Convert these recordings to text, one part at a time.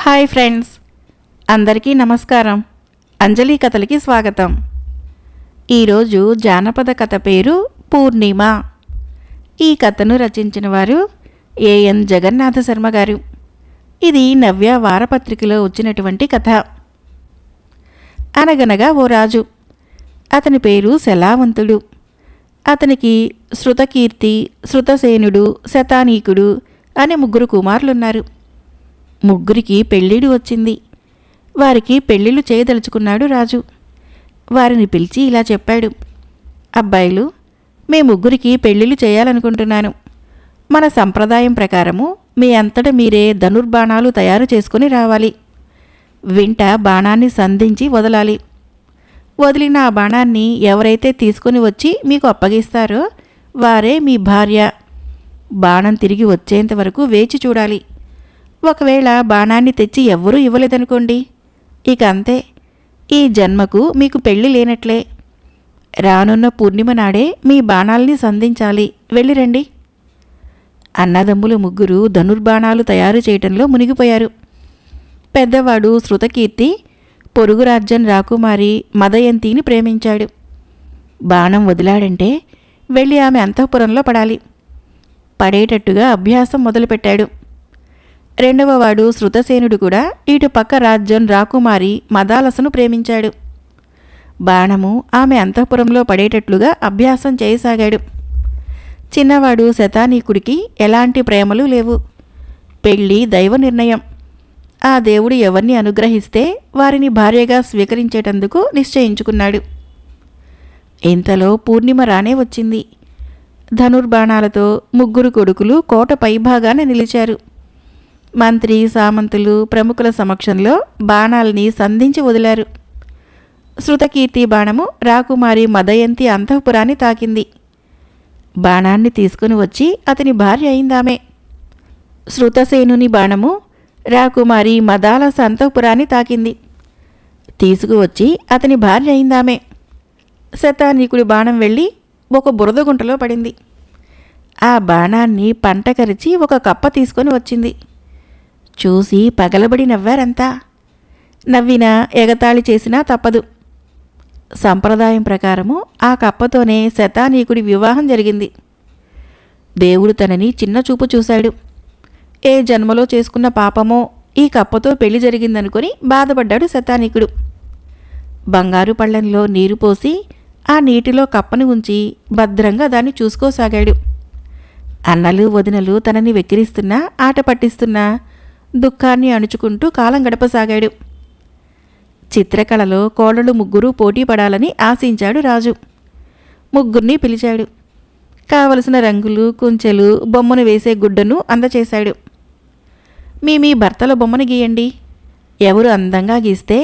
Hi friends, అందరికీ నమస్కారం. అంజలి కథలకి స్వాగతం. ఈరోజు జానపద కథ పేరు పూర్ణిమ. ఈ కథను రచించిన వారు ఏఎన్ జగన్నాథ శర్మ గారు. ఇది నవ్య వారపత్రికలో వచ్చినటువంటి కథ. అనగనగా ఓ రాజు. అతని పేరు శలావంతుడు. అతనికి శృతకీర్తి, శృతసేనుడు, శతానీకుడు అనే 3 కుమారులున్నారు. ముగ్గురికి పెళ్ళిడు వచ్చింది. వారికి పెళ్ళిళ్ళు చేయదలుచుకున్నాడు రాజు. వారిని పిలిచి ఇలా చెప్పాడు: అబ్బాయిలు, మీ ముగ్గురికి పెళ్ళిళ్ళు చేయాలనుకుంటున్నాను. మన సంప్రదాయం ప్రకారము మీ అంతట మీరే ధనుర్బాణాలు తయారు చేసుకుని రావాలి. వింట బాణాన్ని సంధించి వదలాలి. వదిలిన ఆ బాణాన్ని ఎవరైతే తీసుకుని వచ్చి మీకు అప్పగిస్తారో వారే మీ భార్య. బాణం తిరిగి వచ్చేంత వరకు వేచి చూడాలి. ఒకవేళ బాణాన్ని తెచ్చి ఎవ్వరూ ఇవ్వలేదనుకోండి, ఇక అంతే, ఈ జన్మకు మీకు పెళ్ళి లేనట్లే. రానున్న పూర్ణిమ నాడే మీ బాణాల్ని సంధించాలి. వెళ్ళిరండి. అన్నదమ్ములు 3 ధనుర్బాణాలు తయారు చేయటంలో మునిగిపోయారు. పెద్దవాడు శృతకీర్తి పొరుగు రాజ్యం రాకుమారి మదయంతిని ప్రేమించాడు. బాణం వదిలాడంటే వెళ్ళి ఆమె అంతఃపురంలో పడాలి. పడేటట్టుగా అభ్యాసం మొదలుపెట్టాడు. రెండవవాడు శృతసేనుడు కూడా ఇటు పక్క రాజ్యం రాకుమారి మదాలసను ప్రేమించాడు. బాణము ఆమె అంతఃపురంలో పడేటట్లుగా అభ్యాసం చేయసాగాడు. చిన్నవాడు శతానీకుడికి ఎలాంటి ప్రేమలు లేవు. పెళ్ళి దైవ నిర్ణయం. ఆ దేవుడు ఎవరిని అనుగ్రహిస్తే వారిని భార్యగా స్వీకరించేటందుకు నిశ్చయించుకున్నాడు. ఇంతలో పూర్ణిమ రానే వచ్చింది. ధనుర్బాణాలతో 3 కొడుకులు కోట పైభాగాన నిలిచారు. మంత్రి, సామంతులు, ప్రముఖుల సమక్షంలో బాణాల్ని సంధించి వదిలారు. శృతకీర్తి బాణము రాకుమారి మదయంతి అంతఃపురాన్ని తాకింది. బాణాన్ని తీసుకుని వచ్చి అతని భార్య అయిందామె. శృతసేనుని బాణము రాకుమారి మదాలస అంతఃపురాన్ని తాకింది. తీసుకువచ్చి అతని భార్య అయిందామె. శతానీకుడి బాణం వెళ్ళి ఒక బురద గుంటలో పడింది. ఆ బాణాన్ని పంటకరిచి ఒక కప్ప తీసుకొని వచ్చింది. చూసి పగలబడి నవ్వారంతా. నవ్వినా ఎగతాళి చేసినా తప్పదు. సంప్రదాయం ప్రకారము ఆ కప్పతోనే శతానీకుడి వివాహం జరిగింది. దేవుడు తనని చిన్న చూపు చూశాడు. ఏ జన్మలో చేసుకున్న పాపమో ఈ కప్పతో పెళ్లి జరిగిందనుకొని బాధపడ్డాడు శతానీకుడు. బంగారు పళ్ళెంలో నీరు పోసి ఆ నీటిలో కప్పని ఉంచి భద్రంగా దాన్ని చూసుకోసాగాడు. అన్నలు వదినలు తనని వెక్కిరిస్తున్నా, ఆట పట్టిస్తున్నా దుఃఖాన్ని అణుచుకుంటూ కాలం గడపసాగాడు. చిత్రకళలో కోడలు 3 పోటీ పడాలని ఆశించాడు రాజు. 3 పిలిచాడు. కావలసిన రంగులు, కుంచెలు, బొమ్మను వేసే గుడ్డను అందచేశాడు. మీ భర్తల బొమ్మను గీయండి. ఎవరు అందంగా గీస్తే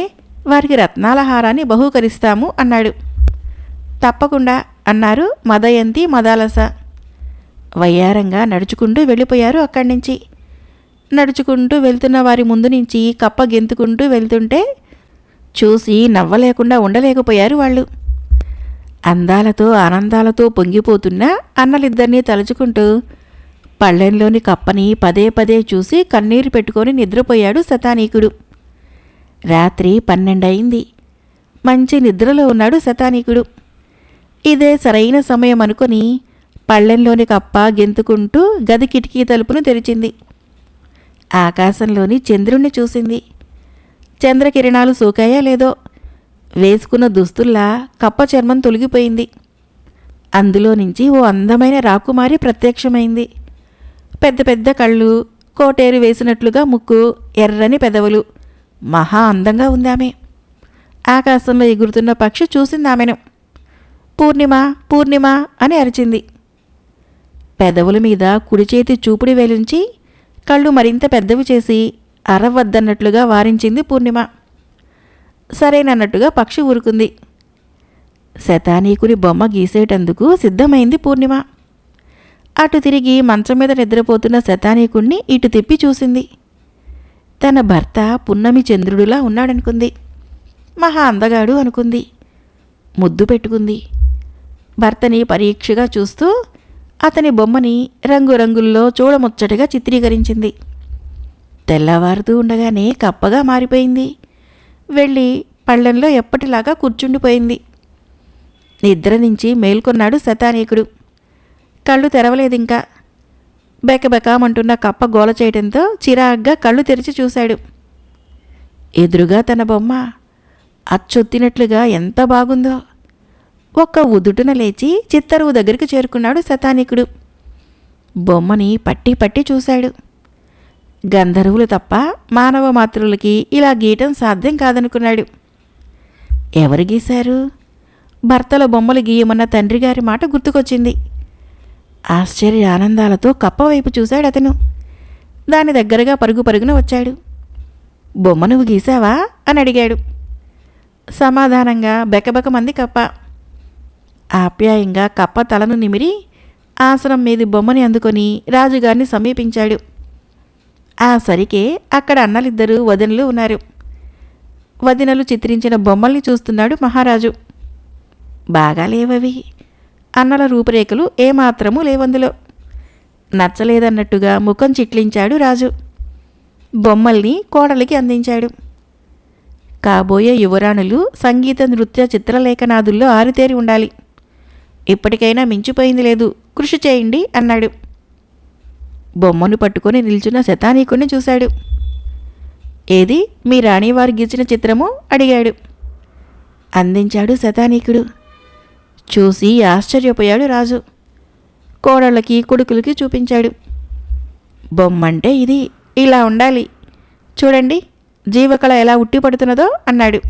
వారికి రత్నాల హారాన్ని బహూకరిస్తాము అన్నాడు. తప్పకుండా అన్నారు మదయంతి, మదాలస. వయ్యారంగా నడుచుకుంటూ వెళ్ళిపోయారు అక్కడి నుంచి. నడుచుకుంటూ వెళ్తున్న వారి ముందు నుంచి కప్ప గెంతుకుంటూ వెళ్తుంటే చూసి నవ్వలేకుండా ఉండలేకపోయారు వాళ్ళు. అందాలతో ఆనందాలతో పొంగిపోతున్న అన్నలిద్దరినీ తలుచుకుంటూ పళ్ళెంలోని కప్పని పదే పదే చూసి కన్నీరు పెట్టుకొని నిద్రపోయాడు శతానీకుడు. రాత్రి 12 అయింది. మంచి నిద్రలో ఉన్నాడు శతానీకుడు. ఇదే సరైన సమయం అనుకొని పళ్ళెంలోని కప్ప గెంతుకుంటూ గది కిటికీ తలుపును తెరిచింది. ఆకాశంలోని చంద్రుణ్ణి చూసింది. చంద్రకిరణాలు సోకాయా లేదో వేసుకున్న దుస్తుల్లా కప్ప చర్మం తొలగిపోయింది. అందులో నుంచి ఓ అందమైన రాకుమారి ప్రత్యక్షమైంది. పెద్ద పెద్ద కళ్ళు, కోటేరు వేసినట్లుగా ముక్కు, ఎర్రని పెదవులు. మహా అందంగా ఉంది ఆమె. ఆకాశంలో ఎగురుతున్న పక్షి చూసిందామెను. పూర్ణిమ, పూర్ణిమ అని అరిచింది. పెదవుల మీద కుడి చేతి చూపుడి వేలుంచి కళ్ళు మరింత పెద్దవి చేసి అరవద్దన్నట్లుగా వారించింది పూర్ణిమ. సరేనన్నట్టుగా పక్షి ఊరుకుంది. శతానీకుని బొమ్మ గీసేటందుకు సిద్ధమైంది పూర్ణిమ. అటు తిరిగి మంచం మీద నిద్రపోతున్న శతానీకుణ్ణి ఇటు తిప్పి చూసింది. తన భర్త పున్నమి చంద్రుడిలా ఉన్నాడనుకుంది. మహా అందగాడు అనుకుంది. ముద్దు పెట్టుకుంది. భర్తని పరీక్షగా చూస్తూ అతని బొమ్మని రంగురంగుల్లో చూడముచ్చటగా చిత్రీకరించింది. తెల్లవారుతూ ఉండగానే కప్పగా మారిపోయింది. వెళ్ళి పళ్ళెంలో ఎప్పటిలాగా కూర్చుండిపోయింది. నిద్ర నుంచి మేల్కొన్నాడు శతానీకుడు. కళ్ళు తెరవలేదింకా. బెకబెకామంటున్న కప్ప గోల చేయడంతో చిరాగ్గా కళ్ళు తెరిచి చూశాడు. ఎదురుగా తన బొమ్మ అచ్చొత్తినట్లుగా ఎంత బాగుందో. ఒక్క ఉదుటున లేచి చిత్తరువు దగ్గరికి చేరుకున్నాడు శతానీకుడు. బొమ్మని పట్టి పట్టి చూశాడు. గంధర్వులు తప్ప మానవ మాతృలకి ఇలా గీయటం సాధ్యం కాదనుకున్నాడు. ఎవరు గీశారు? భర్తల బొమ్మలు గీయమన్న తండ్రిగారి మాట గుర్తుకొచ్చింది. ఆశ్చర్య ఆనందాలతో కప్పవైపు చూశాడు అతను. దాని దగ్గరగా పరుగు పరుగున వచ్చాడు. బొమ్మ నువ్వు గీశావా అని అడిగాడు. సమాధానంగా బెకబెకమంది కప్ప. ఆప్యాయంగా కప్ప తలను నిమిరి ఆసనం మీది బొమ్మని అందుకొని రాజుగారిని సమీపించాడు. ఆ సరికే అక్కడ అన్నలిద్దరూ వదినలు ఉన్నారు. వదినలు చిత్రించిన బొమ్మల్ని చూస్తున్నాడు మహారాజు. బాగా లేవవి. అన్నల రూపురేఖలు ఏమాత్రమూ లేవందులో. నచ్చలేదన్నట్టుగా ముఖం చిట్లించాడు రాజు. బొమ్మల్ని కోడలికి అందించాడు. కాబోయే యువరాణులు సంగీత నృత్య చిత్రలేఖనాదుల్లో ఆరితేరి ఉండాలి. ఇప్పటికైనా మించిపోయింది లేదు, కృషి చేయండి అన్నాడు. బొమ్మను పట్టుకొని నిల్చున్న శతానీకుణ్ణి చూశాడు. ఏది మీ రాణివారు గీచిన చిత్రము అడిగాడు. అందించాడు శతానీకుడు. చూసి ఆశ్చర్యపోయాడు రాజు. కోడళ్ళకి కొడుకులకి చూపించాడు. బొమ్మంటే ఇది, ఇలా ఉండాలి చూడండి, జీవకళ ఎలా ఉట్టిపడుతున్నదో అన్నాడు.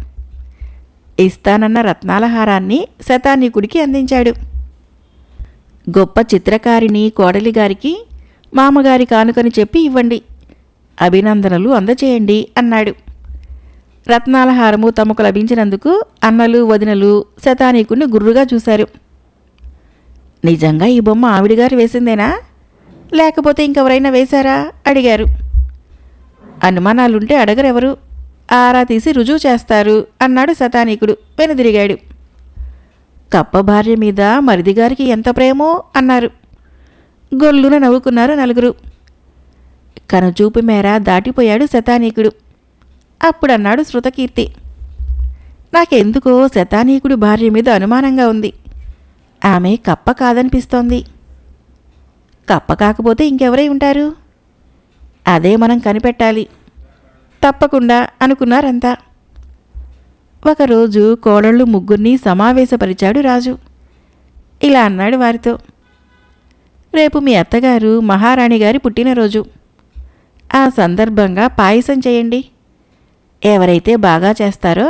ఇస్తానన్న రత్నాల హారాన్ని శతానీకుడికి అందించాడు. గొప్ప చిత్రకారిణి కోడలిగారికి మామగారి కానుకని చెప్పి ఇవ్వండి, అభినందనలు అందచేయండి అన్నాడు. రత్నాల హారము తమకు లభించినందుకు అన్నలు వదినలు శతానీకుడిని గుర్రుగా చూశారు. నిజంగా ఈ బొమ్మ ఆవిడిగారు వేసిందేనా, లేకపోతే ఇంకెవరైనా వేశారా అడిగారు. అనుమానాలుంటే అడగరెవరు, ఆరా తీసి రుజువు చేస్తారు అన్నాడు శతానీకుడు. వెనుదిరిగాడు. కప్ప భార్య మీద మరిదిగారికి ఎంత ప్రేమో అన్నారు. గొల్లున నవ్వుకున్నారు నలుగురు. కనుచూపు మేర దాటిపోయాడు శతానీకుడు. అప్పుడన్నాడు శృతకీర్తి. నాకెందుకో శతానీకుడి భార్య మీద అనుమానంగా ఉంది. ఆమె కప్ప కాదనిపిస్తోంది. కప్ప కాకపోతే ఇంకెవరై ఉంటారు? అదే మనం కనిపెట్టాలి. తప్పకుండా అనుకున్నారంతా. ఒకరోజు కోడళ్ళు ముగ్గురిని సమావేశపరిచాడు రాజు. ఇలా అన్నాడు వారితో. రేపు మీ అత్తగారు మహారాణి గారి పుట్టినరోజు. ఆ సందర్భంగా పాయసం చేయండి. ఎవరైతే బాగా చేస్తారో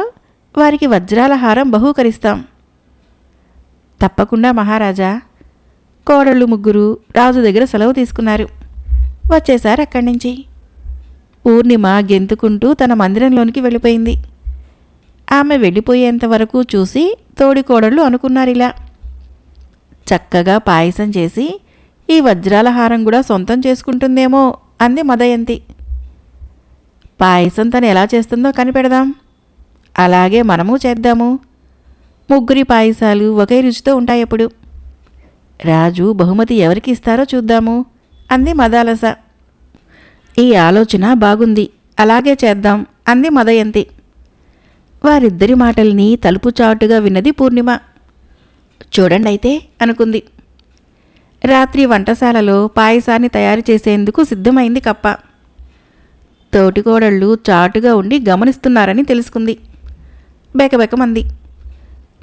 వారికి వజ్రాల హారం బహూకరిస్తాం. తప్పకుండా మహారాజా. కోడళ్ళు ముగ్గురు రాజు దగ్గర సెలవు తీసుకున్నారు. వచ్చేశారు అక్కడి నుంచి. పూర్ణిమ గెంతుకుంటూ తన మందిరంలోనికి వెళ్ళిపోయింది. ఆమె వెళ్ళిపోయేంతవరకు చూసి తోడికోడళ్ళు అనుకున్నారిలా. చక్కగా పాయసం చేసి ఈ వజ్రాల హారం కూడా సొంతం చేసుకుంటుందేమో అంది మదయంతి. పాయసం తను ఎలా చేస్తుందో కనిపెడదాం, అలాగే మనము చేద్దాము. ముగ్గురి పాయసాలు ఒకే రుచితో ఉంటాయప్పుడు. రాజు బహుమతి ఎవరికి ఇస్తారో చూద్దాము అంది మదాలస. ఈ ఆలోచన బాగుంది, అలాగే చేద్దాం అంది మదయంతి. వారిద్దరి మాటల్ని తలుపు చాటుగా విన్నది పూర్ణిమ. చూడండైతే అనుకుంది. రాత్రి వంటశాలలో పాయసాన్ని తయారు చేసేందుకు సిద్ధమైంది కప్ప. తోటికోడళ్ళు చాటుగా ఉండి గమనిస్తున్నారని తెలుసుకుంది. బెకబెకమంది.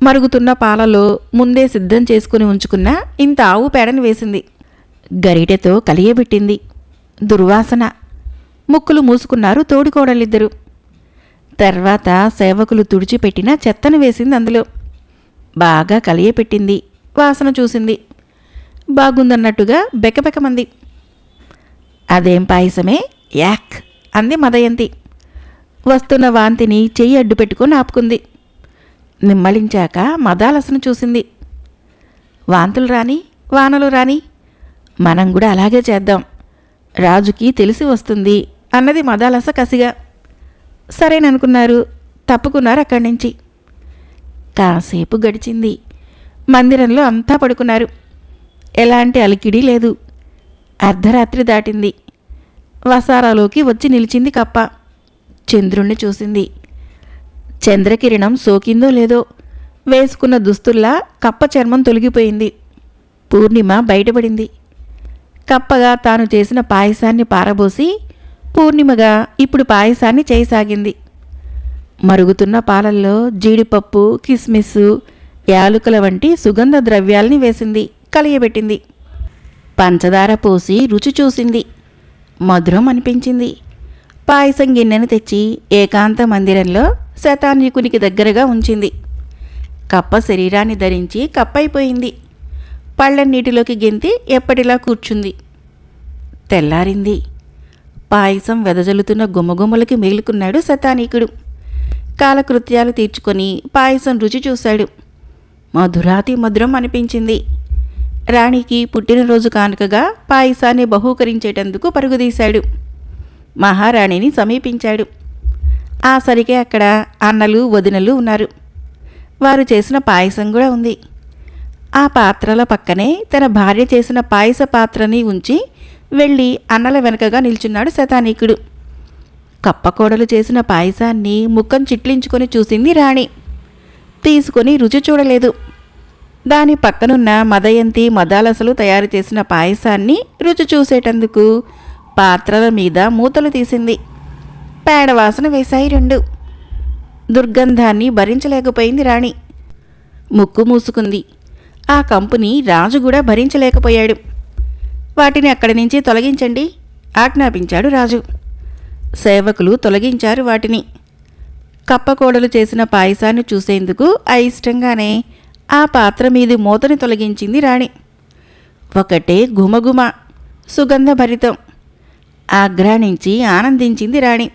మరుగుతున్న పాలలో ముందే సిద్ధం చేసుకుని ఉంచుకున్న ఇంత ఆవు పేడని వేసింది. గరిటెతో కలియబెట్టింది. దుర్వాసన. ముక్కులు మూసుకున్నారు తోడికోడళ్ళిద్దరూ. తర్వాత సేవకులు తుడిచిపెట్టిన చెత్తను వేసింది అందులో. బాగా కలియపెట్టింది. వాసన చూసింది. బాగుందన్నట్టుగా బెకబెకమంది. అదేం పాయసమే, యాక్ అంది మదయంతి. వస్తున్న వాంతిని చెయ్యి అడ్డు పెట్టుకొని ఆపుకుంది. నిమ్మలించాక మదాలసను చూసింది. వాంతులు రాని, వానలు రాని, మనం కూడా అలాగే చేద్దాం, రాజుకి తెలిసి వస్తుంది అన్నది మదాలస కసిగా. సరేననుకున్నారు. తప్పుకున్నారు అక్కడి నుంచి. కాసేపు గడిచింది. మందిరంలో అంతా పడుకున్నారు. ఎలాంటి అలికిడి లేదు. అర్ధరాత్రి దాటింది. వసారాలోకి వచ్చి నిలిచింది కప్ప. చంద్రుణ్ణి చూసింది. చంద్రకిరణం సోకిందో లేదో వేసుకున్న దుస్తుల్లా కప్ప చర్మం తొలగిపోయింది. పూర్ణిమ బయటపడింది. కప్పగా తాను చేసిన పాయసాన్ని పారబోసి పూర్ణిమగా ఇప్పుడు పాయసాన్ని చేయసాగింది. మరుగుతున్న పాలల్లో జీడిపప్పు, కిస్మిస్, యాలుకల వంటి సుగంధ ద్రవ్యాల్ని వేసింది, కలియబెట్టింది. పంచదార పోసి రుచి చూసింది. మధురం అనిపించింది. పాయసం గిన్నెను తెచ్చి ఏకాంత మందిరంలో శతానీకునికి దగ్గరగా ఉంచింది. కప్ప శరీరాన్ని ధరించి కప్పైపోయింది. పళ్ళన్నీటిలోకి గెంతి ఎప్పటిలా కూర్చుంది. తెల్లారింది. పాయసం వెదజల్లుతున్న గుమ్మగుమ్మలకి మేలుకున్నాడు శతానీకుడు. కాలకృత్యాలు తీర్చుకొని పాయసం రుచి చూశాడు. మధురాతి మధురం అనిపించింది. రాణికి పుట్టినరోజు కానుకగా పాయసాన్ని బహూకరించేటందుకు పరుగుదీశాడు. మహారాణిని సమీపించాడు. ఆ సరికే అక్కడ అన్నలు, వదినలు ఉన్నారు. వారు చేసిన పాయసం కూడా ఉంది. ఆ పాత్రల పక్కనే తన భార్య చేసిన పాయస పాత్రని ఉంచి వెళ్ళి అన్నల వెనకగా నిల్చున్నాడు శతానీకుడు. కప్పకోడలు చేసిన పాయసాన్ని ముఖం చిట్లించుకొని చూసింది రాణి. తీసుకొని రుచి చూడలేదు. దాని పక్కనున్న మదయంతి, మదాలసలు తయారు చేసిన పాయసాన్ని రుచి చూసేటందుకు పాత్రల మీద మూతలు తీసింది. పేడవాసన వేశాయి రెండు. దుర్గంధాన్ని భరించలేకపోయింది రాణి. ముక్కు మూసుకుంది. ఆ కంపుని రాజు కూడా భరించలేకపోయాడు. వాటిని అక్కడి నుంచి తొలగించండి ఆజ్ఞాపించాడు రాజు. సేవకులు తొలగించారు వాటిని. కప్పకోడలు చేసిన పాయసాన్ని చూసేందుకు అయిష్టంగానే ఆ పాత్ర మీది మూతని తొలగించింది రాణి. ఒకటే గుమగుమ, సుగంధభరితం. ఆగ్రానించి ఆనందించింది రాణి.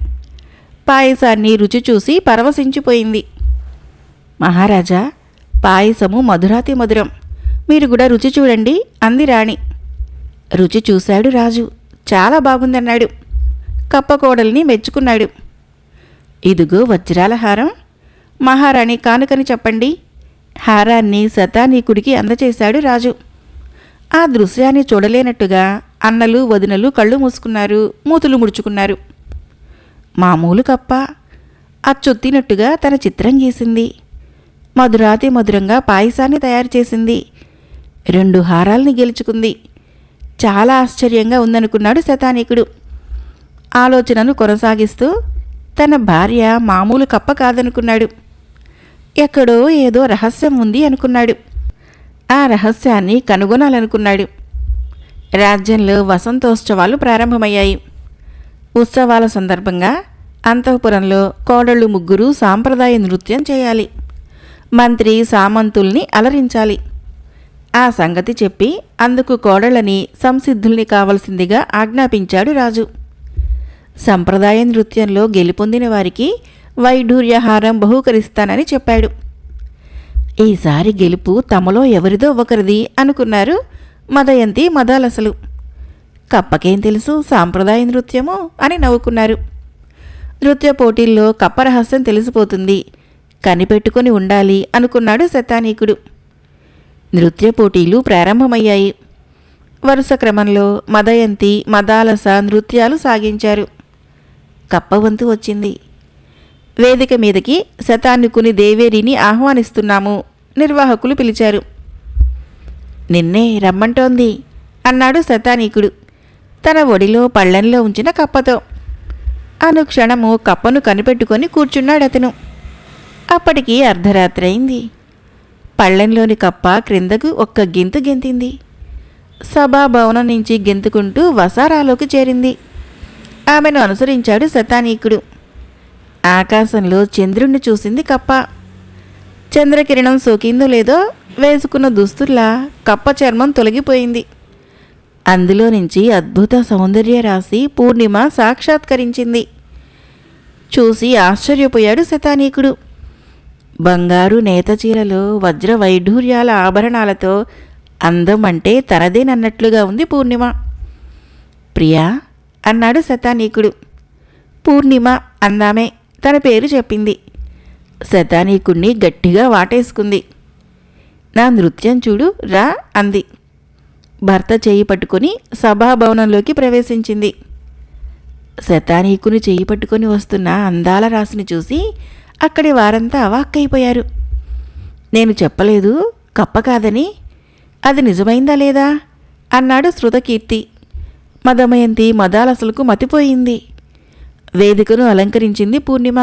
పాయసాన్ని రుచి చూసి పరవశించిపోయింది. మహారాజా, పాయసము మధురాతి మధురం, మీరు కూడా రుచి చూడండి అంది రాణి. రుచి చూశాడు రాజు. చాలా బాగుందన్నాడు. కప్పకోడల్ని మెచ్చుకున్నాడు. ఇదిగో వజ్రాల హారం, మహారాణి కానుకని చెప్పండి. హారాన్ని శతానీకుడికి అందచేశాడు రాజు. ఆ దృశ్యాన్ని చూడలేనట్టుగా అన్నలు, వదినలు కళ్ళు మూసుకున్నారు, మూతులు ముడుచుకున్నారు. మామూలు కప్ప అచ్చొత్తినట్టుగా తన చిత్రం గీసింది. మధురాతి మధురంగా పాయసాన్ని తయారు చేసింది. 2 హారాల్ని గెలుచుకుంది. చాలా ఆశ్చర్యంగా ఉందనుకున్నాడు శతానీకుడు. ఆలోచనను కొనసాగిస్తూ తన భార్య మామూలు కప్ప కాదనుకున్నాడు. ఎక్కడో ఏదో రహస్యం ఉంది అనుకున్నాడు. ఆ రహస్యాన్ని కనుగొనాలనుకున్నాడు. రాజ్యంలో వసంతోత్సవాలు ప్రారంభమయ్యాయి. ఉత్సవాల సందర్భంగా అంతఃపురంలో కోడళ్ళు ముగ్గురు సాంప్రదాయ నృత్యం చేయాలి. మంత్రి సామంతుల్ని అలరించాలి. ఆ సంగతి చెప్పి అందుకు కోడళ్ళని సంసిద్ధుల్ని కావలసిందిగా ఆజ్ఞాపించాడు రాజు. సంప్రదాయ నృత్యంలో గెలుపొందిన వారికి వైఢూర్యహారం బహూకరిస్తానని చెప్పాడు. ఈసారి గెలుపు తమలో ఎవరిదో ఒకరిది అనుకున్నారు మదయంతి, మదాలసలు. కప్పకేం తెలుసు సాంప్రదాయ నృత్యము అని నవ్వుకున్నారు. నృత్య పోటీల్లో కప్ప రహస్యం తెలిసిపోతుంది, కనిపెట్టుకొని ఉండాలి అనుకున్నాడు శతానీకుడు. నృత్య పోటీలు ప్రారంభమయ్యాయి. వరుస క్రమంలో మదయంతి, మదాలస నృత్యాలు సాగించారు. కప్ప వంతు వచ్చింది. వేదిక మీదకి శతానీకుని దేవేరిని ఆహ్వానిస్తున్నాము నిర్వాహకులు పిలిచారు. నిన్నే రమ్మంటోంది అన్నాడు శతానీకుడు తన ఒడిలో పళ్ళెంలో ఉంచిన కప్పతో. అనుక్షణము కప్పను కనిపెట్టుకొని కూర్చున్నాడతను. అప్పటికి అర్ధరాత్రి అయింది. పళ్ళెంలోని కప్ప క్రిందకు ఒక్క గెంతు గెంతింది. సభాభవనం నుంచి గెంతుకుంటూ వసారాలోకి చేరింది. ఆమెను అనుసరించాడు శతానీకుడు. ఆకాశంలో చంద్రుణ్ణి చూసింది కప్ప. చంద్రకిరణం సోకిందో లేదో వేసుకున్న దుస్తుల్లా కప్ప చర్మం తొలగిపోయింది. అందులో నుంచి అద్భుత సౌందర్య రాశి పూర్ణిమ సాక్షాత్కరించింది. చూసి ఆశ్చర్యపోయాడు శతానీకుడు. బంగారు నేత చీరలో వజ్ర వైఢూర్యాల ఆభరణాలతో అందం అంటే తనదేనన్నట్లుగా ఉంది పూర్ణిమ. ప్రియా అన్నాడు శతానీకుడు. పూర్ణిమ అందామే తన పేరు చెప్పింది. శతానీకుణ్ణి గట్టిగా వాటేసుకుంది. నా నృత్యం చూడు రా అంది. భర్త చేయి పట్టుకుని సభాభవనంలోకి ప్రవేశించింది. శతానీకుని చెయ్యి పట్టుకొని వస్తున్న అందాల రాశిని చూసి అక్కడి వారంతా అవాక్కైపోయారు. నేను చెప్పలేదు కప్ప కాదని, అది నిజమైందా లేదా అన్నాడు శృతకీర్తి. మదమయంతి మదాలసలకు మతిపోయింది. వేదికను అలంకరించింది పూర్ణిమ.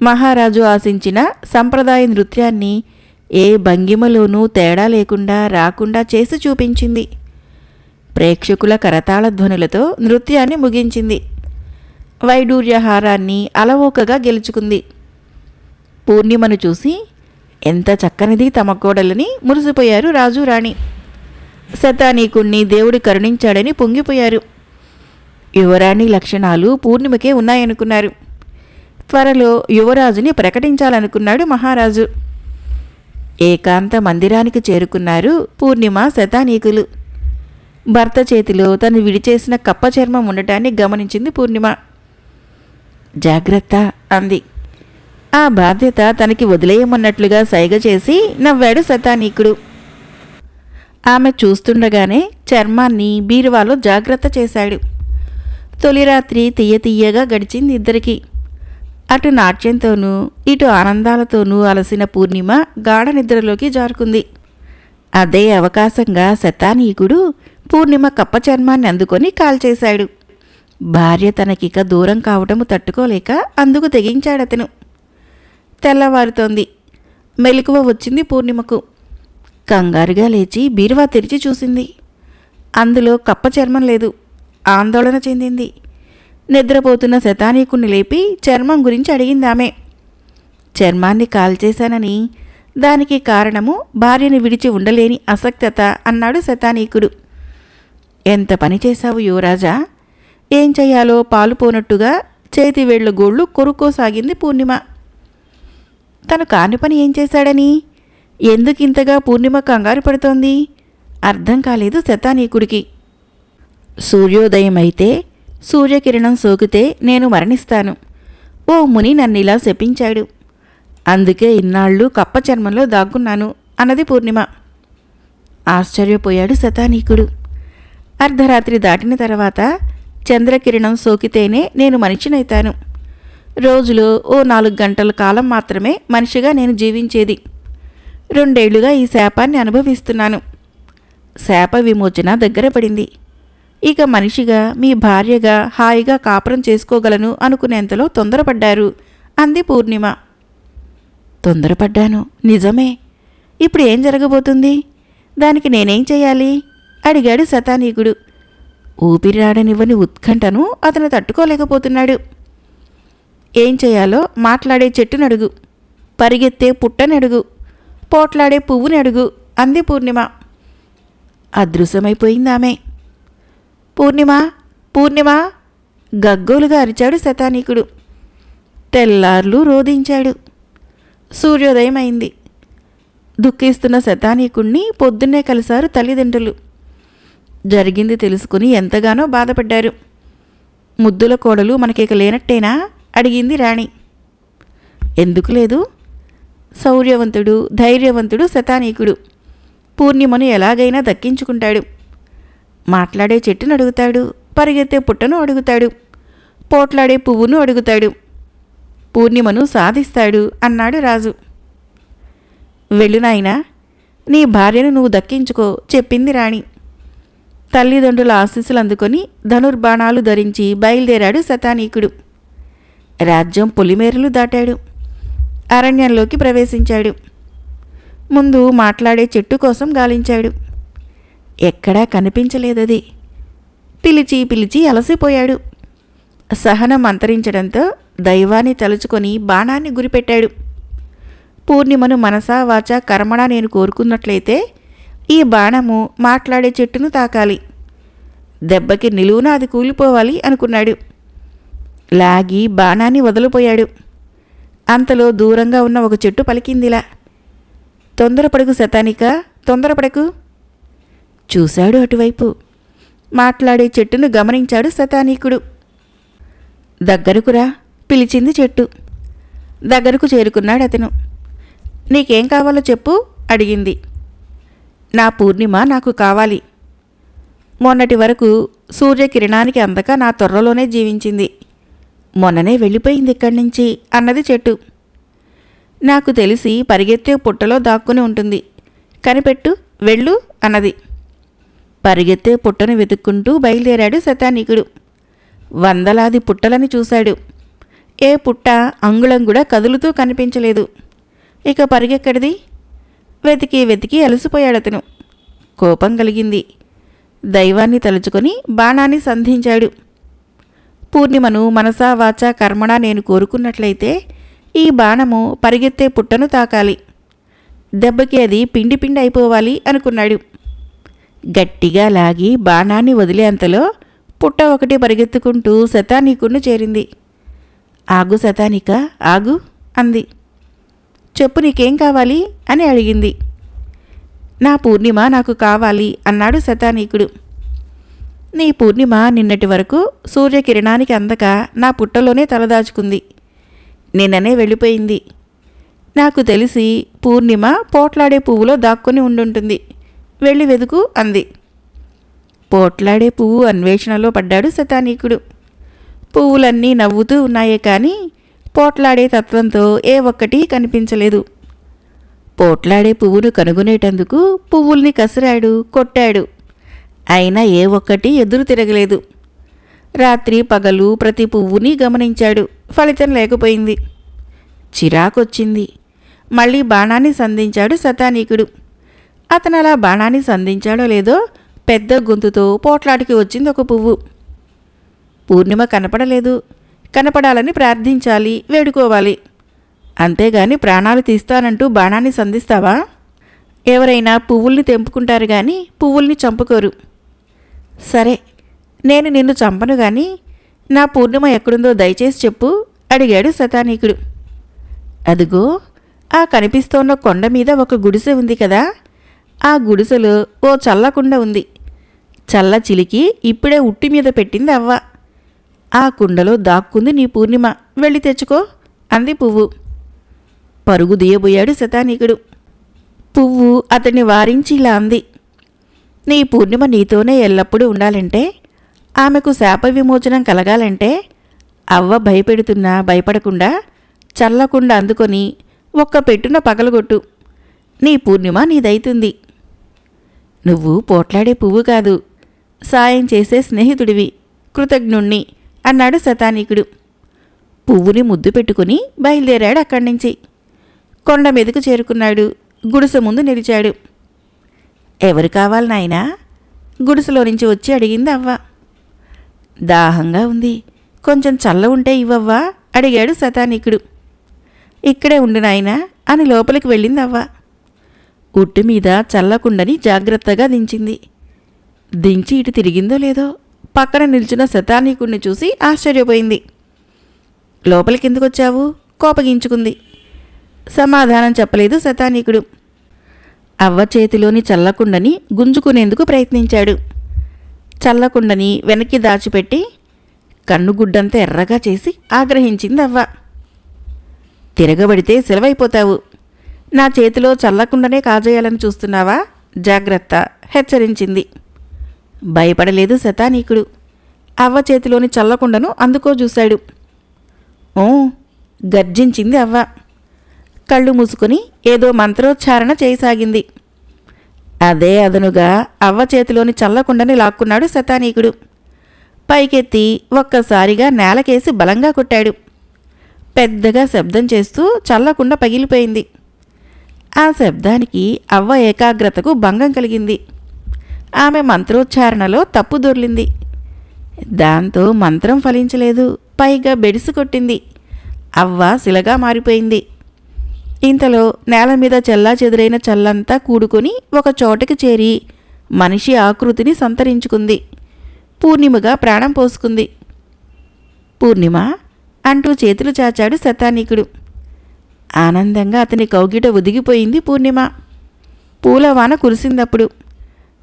మహారాజు ఆశించిన సంప్రదాయ నృత్యాన్ని ఏ భంగిమలోనూ తేడా లేకుండా రాకుండా చేసి చూపించింది. ప్రేక్షకుల కరతాళ ధ్వనులతో నృత్యాన్ని ముగించింది. వైడూర్యహారాన్ని అలవోకగా గెలుచుకుంది. పూర్ణిమను చూసి ఎంత చక్కనిది తమ కోడలని మురిసిపోయారు రాజు రాణి. శతానీకుణ్ణి దేవుడు కరుణించాడని పొంగిపోయారు. యువరాణి లక్షణాలు పూర్ణిమకే ఉన్నాయనుకున్నారు. త్వరలో యువరాజుని ప్రకటించాలనుకున్నాడు మహారాజు. ఏకాంత మందిరానికి చేరుకున్నారు పూర్ణిమ శతానీకులు. భర్త చేతిలో తను విడిచేసిన కప్ప చర్మం ఉండటాన్ని గమనించింది పూర్ణిమ. జాగ్రత్త అంది. ఆ బాధ్యత తనకి వదిలేయమన్నట్లుగా సైగ చేసి నవ్వాడు శతానీకుడు. ఆమె చూస్తుండగానే చర్మాన్ని బీరువాలో జాగ్రత్త చేశాడు. తొలి రాత్రి తీయగా గడిచింది ఇద్దరికి. అటు నాట్యంతోనూ ఇటు ఆనందాలతోనూ అలసిన పూర్ణిమ గాఢ నిద్రలోకి జారుకుంది. అదే అవకాశంగా శతానీకుడు పూర్ణిమ కప్ప చర్మాన్ని అందుకొని కాల్చేశాడు. భార్య తనకిక దూరం కావటము తట్టుకోలేక అందుకు తెగించాడతను. తెల్లవారుతోంది. మెలకువ వచ్చింది పూర్ణిమకు. కంగారుగా లేచి బీరువా తెరిచి చూసింది. అందులో కప్ప చర్మం లేదు. ఆందోళన చెందింది. నిద్రపోతున్న శతానీకుణ్ణి లేపి చర్మం గురించి అడిగిందామె. చర్మాన్ని కాల్చేశానని, దానికి కారణము భార్యని విడిచి ఉండలేని అసక్తత అన్నాడు శతానీకుడు. ఎంత పని చేశావు యువరాజా? ఏం చెయ్యాలో పాలుపోనట్టుగా చేతివేళ్ల గోళ్లు కొరుక్కోసాగింది పూర్ణిమ. తను కాని పని ఏం చేశాడని, ఎందుకింతగా పూర్ణిమ కంగారు పడుతోంది? అర్థం కాలేదు శతానీకుడికి. సూర్యోదయమైతే సూర్యకిరణం సోకితే నేను మరణిస్తాను. ఓ ముని నన్నిలా శపించాడు. అందుకే ఇన్నాళ్ళు కప్ప చర్మంలో దాక్కున్నాను అన్నది పూర్ణిమ. ఆశ్చర్యపోయాడు శతానీకుడు. అర్ధరాత్రి దాటిన తర్వాత చంద్రకిరణం సోకితేనే నేను మనిషినైతాను. రోజులో ఓ 4 గంటల కాలం మాత్రమే మనిషిగా నేను జీవించేది. 2 ఏళ్లుగా ఈ శాపాన్ని అనుభవిస్తున్నాను. శాప విమోచన దగ్గర పడింది. ఇక మనిషిగా మీ భార్యగా హాయిగా కాపురం చేసుకోగలను అనుకునేంతలో తొందరపడ్డారు అంది పూర్ణిమ. తొందరపడ్డాను నిజమే. ఇప్పుడు ఏం జరగబోతుంది? దానికి నేనేం చెయ్యాలి అడిగాడు శతానీకుడు. ఊపిరాడనివ్వని ఉత్కంఠను అతను తట్టుకోలేకపోతున్నాడు. ఏం చేయాలో మాట్లాడే చెట్టునడుగు, పరిగెత్తే పుట్టనడుగు, పోట్లాడే పువ్వునడుగు అంది పూర్ణిమ. అదృశ్యమైపోయిందామె. పూర్ణిమ పూర్ణిమ గగ్గోలుగా అరిచాడు శతానీకుడు. తెల్లార్లు రోధించాడు. సూర్యోదయం అయింది. దుఃఖిస్తున్న శతానీకుణ్ణి పొద్దున్నే కలిశారు తల్లిదండ్రులు. జరిగింది తెలుసుకుని ఎంతగానో బాధపడ్డారు. ముద్దుల కోడలు మనకిక లేనట్టేనా అడిగింది రాణి. ఎందుకు లేదు? శౌర్యవంతుడు ధైర్యవంతుడు శతానీకుడు. పూర్ణిమను ఎలాగైనా దక్కించుకుంటాడు. మాట్లాడే చెట్టును అడుగుతాడు, పరిగెత్తే పుట్టను అడుగుతాడు, పోట్లాడే పువ్వును అడుగుతాడు. పూర్ణిమను సాధిస్తాడు అన్నాడు రాజు. వెళ్ళు నాయనా, నీ భార్యను నువ్వు దక్కించుకో చెప్పింది రాణి. తల్లిదండ్రుల ఆశీస్సులు అందుకొని ధనుర్బాణాలు ధరించి బయలుదేరాడు శతానీకుడు. రాజ్యం పొలిమేరలు దాటాడు. అరణ్యంలోకి ప్రవేశించాడు. ముందు మాట్లాడే చెట్టు కోసం గాలించాడు. ఎక్కడా కనిపించలేదది. పిలిచి పిలిచి అలసిపోయాడు. సహనం అంతరించడంతో దైవాన్ని తలుచుకొని బాణాన్ని గురిపెట్టాడు. పూర్ణిమను మనసా వాచా కర్మణ నేను కోరుకున్నట్లయితే ఈ బాణము మాట్లాడే చెట్టును తాకాలి. దెబ్బకి నిలువున అది కూలిపోవాలి అనుకున్నాడు. లాగి బాణాన్ని వదిలిపోయాడు. అంతలో దూరంగా ఉన్న ఒక చెట్టు పలికిందిలా, తొందరపడకు శతానిక, తొందరపడకు. చూశాడు అటువైపు. మాట్లాడే చెట్టును గమనించాడు శతానీకుడు. దగ్గరకురా పిలిచింది చెట్టు. దగ్గరకు చేరుకున్నాడు అతను. నీకేం కావాలో చెప్పు అడిగింది. నా పూర్ణిమ నాకు కావాలి. మొన్నటి వరకు సూర్యకిరణానికి అందక నా తొర్రలోనే జీవించింది. మొన్ననే వెళ్ళిపోయింది ఇక్కడి నుంచి అన్నది చెట్టు. నాకు తెలిసి పరిగెత్తే పుట్టలో దాక్కుని ఉంటుంది. కనిపెట్టు, వెళ్ళు అన్నది. పరిగెత్తే పుట్టను వెతుక్కుంటూ బయలుదేరాడు శతానీకుడు. వందలాది పుట్టలని చూశాడు. ఏ పుట్ట అంగుళం కూడా కదులుతూ కనిపించలేదు. ఇక పరిగెక్కడిది? వెతికి వెతికి అలసిపోయాడతను. కోపం కలిగింది. దైవాన్ని తలుచుకొని బాణాన్ని సంధించాడు. పూర్ణిమను మనసా వాచా కర్మణా నేను కోరుకున్నట్లయితే ఈ బాణము పరిగెత్తే పుట్టను తాకాలి. దెబ్బకి అది పిండి పిండి అయిపోవాలి అనుకున్నాడు. గట్టిగా లాగి బాణాన్ని వదిలేంతలో పుట్ట ఒకటి పరిగెత్తుకుంటూ శతానీకుణ్ణి చేరింది. ఆగు శతానిక, ఆగు అంది. చెప్పు, నీకేం కావాలి అని అడిగింది. నా పూర్ణిమ నాకు కావాలి అన్నాడు శతానీకుడు. నీ పూర్ణిమ నిన్నటి వరకు సూర్యకిరణానికి అందక నా పుట్టలోనే తలదాచుకుంది. నిన్ననే వెళ్ళిపోయింది. నాకు తెలిసి పూర్ణిమ పోట్లాడే పువ్వులో దాక్కుని ఉండుంటుంది. వెళ్ళి వెతుకు అంది. పోట్లాడే పువ్వు అన్వేషణలో పడ్డాడు శతానీకుడు. పువ్వులన్నీ నవ్వుతూ ఉన్నాయే కానీ పోట్లాడే తత్వంతో ఏ ఒక్కటి కనిపించలేదు. పోట్లాడే పువ్వును కనుగొనేటందుకు పువ్వుల్ని కసిరాడు, కొట్టాడు. అయినా ఏ ఒక్కటి ఎదురు తిరగలేదు. రాత్రి పగలు ప్రతి పువ్వుని గమనించాడు. ఫలితం లేకపోయింది. చిరాకొచ్చింది. మళ్ళీ బాణాన్ని సంధించాడు శతానీకుడు. అతను అలా బాణాన్ని సంధించాడో లేదో పెద్ద గొంతుతో పోట్లాడికి వచ్చింది ఒక పువ్వు. పూర్ణిమ కనపడలేదు. కనపడాలని ప్రార్థించాలి, వేడుకోవాలి. అంతేగాని ప్రాణాలు తీస్తానంటూ బాణాన్ని సంధిస్తావా? ఎవరైనా పువ్వుల్ని తెంపుకుంటారు గాని పువ్వుల్ని చంపుకోరు. సరే, నేను నిన్ను చంపను గాని నా పూర్ణిమ ఎక్కడుందో దయచేసి చెప్పు అడిగాడు శతానీకుడు. అదిగో ఆ కనిపిస్తోన్న కొండ మీద ఒక గుడిసె ఉంది కదా, ఆ గుడిసెలో ఓ చల్లకుండ ఉంది. చల్ల చిలికి ఇప్పుడే ఉట్టి మీద పెట్టింది అవ్వ. ఆ కుండలో దాక్కుంది నీ పూర్ణిమ, వెళ్ళి తెచ్చుకో అంది పువ్వు. పరుగు దియబోయాడు శతానీకుడు. పువ్వు అతన్ని వారించి ఇలా అంది. నీ పూర్ణిమ నీతోనే ఎల్లప్పుడూ ఉండాలంటే, ఆమెకు శాప విమోచనం కలగాలంటే అవ్వ భయపెడుతున్నా భయపడకుండా చల్లకుండా అందుకొని ఒక్క పెట్టున పగలగొట్టు. నీ పూర్ణిమ నీదైతుంది. నువ్వు పోట్లాడే పువ్వు కాదు, సాయం చేసే స్నేహితుడివి, కృతజ్ఞుణ్ణి అన్నాడు శతానీకుడు. పువ్వుని ముద్దు పెట్టుకుని బయలుదేరాడు అక్కడి నుంచి. కొండ మీదకు చేరుకున్నాడు. గుడిసె ముందు నిలిచాడు. ఎవరు కావాలి నాయనా? గుడిసెలో నుంచి వచ్చి అడిగింది అవ్వ. దాహంగా ఉంది, కొంచెం చల్ల ఉంటే ఇవ్వవ్వా అడిగాడు శతానీకుడు. ఇక్కడే ఉండు నాయనా అని లోపలికి వెళ్ళింది అవ్వ. ఉట్టు మీద చల్లకుండని జాగ్రత్తగా దించింది. దించి ఇటు తిరిగిందో లేదో పక్కన నిల్చున్న శతానీకుడిని చూసి ఆశ్చర్యపోయింది. లోపలికెందుకొచ్చావు? కోపగించుకుంది. సమాధానం చెప్పలేదు శతానీకుడు. అవ్వ చేతిలోని చల్లకుండని గుంజుకునేందుకు ప్రయత్నించాడు. చల్లకుండని వెనక్కి దాచిపెట్టి కన్నుగుడ్డంత ఎర్రగా చేసి ఆగ్రహించింది అవ్వ. తిరగబడితే సెలవైపోతావు. నా చేతిలో చల్లకుండనే కాజేయాలని చూస్తున్నావా? జాగ్రత్త హెచ్చరించింది. భయపడలేదు శతానీకుడు. అవ్వ చేతిలోని చల్లకుండను అందుకోజూశాడు. ఓ గర్జించింది అవ్వ. కళ్ళు మూసుకొని ఏదో మంత్రోచ్చారణ చేయసాగింది. అదే అదనుగా అవ్వ చేతిలోని చల్లకుండని లాక్కున్నాడు శతానీకుడు. పైకెత్తి ఒక్కసారిగా నేలకేసి బలంగా కొట్టాడు. పెద్దగా శబ్దం చేస్తూ చల్లకుండ పగిలిపోయింది. ఆ శబ్దానికి అవ్వ ఏకాగ్రతకు భంగం కలిగింది. ఆమె మంత్రోచ్చారణలో తప్పు దొర్లింది. దాంతో మంత్రం ఫలించలేదు. పైగా బెడిసి కొట్టింది. అవ్వ శిలగా మారిపోయింది. ఇంతలో నేల మీద చెల్లాచెదురైన చల్లంతా కూడుకొని ఒక చోటకి చేరి మనిషి ఆకృతిని సంతరించుకుంది. పూర్ణిమగా ప్రాణం పోసుకుంది. పూర్ణిమ అంటూ చేతులు చాచాడు శతానీకుడు. ఆనందంగా అతని కౌగిట ఒదిగిపోయింది పూర్ణిమ. పూలవాన కురిసిందప్పుడు.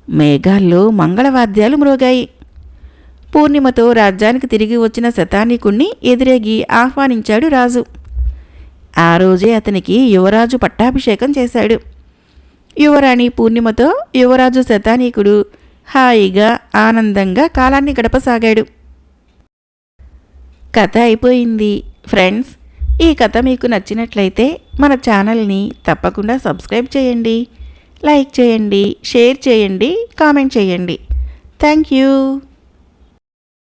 మేఘాల్లో మంగళవాద్యాలు మ్రోగాయి. పూర్ణిమతో రాజ్యానికి తిరిగి వచ్చిన శతానీకుణ్ణి ఎదురేగి ఆహ్వానించాడు రాజు. ఆ రోజే అతనికి యువరాజు పట్టాభిషేకం చేశాడు. యువరాణి పూర్ణిమతో యువరాజు శతానీకుడు హాయిగా ఆనందంగా కాలాన్ని గడపసాగాడు. కథ అయిపోయింది. ఫ్రెండ్స్, ఈ కథ మీకు నచ్చినట్లయితే మన ఛానల్ని తప్పకుండా సబ్స్క్రైబ్ చేయండి, లైక్ చేయండి, షేర్ చేయండి, కామెంట్ చేయండి. Thank you.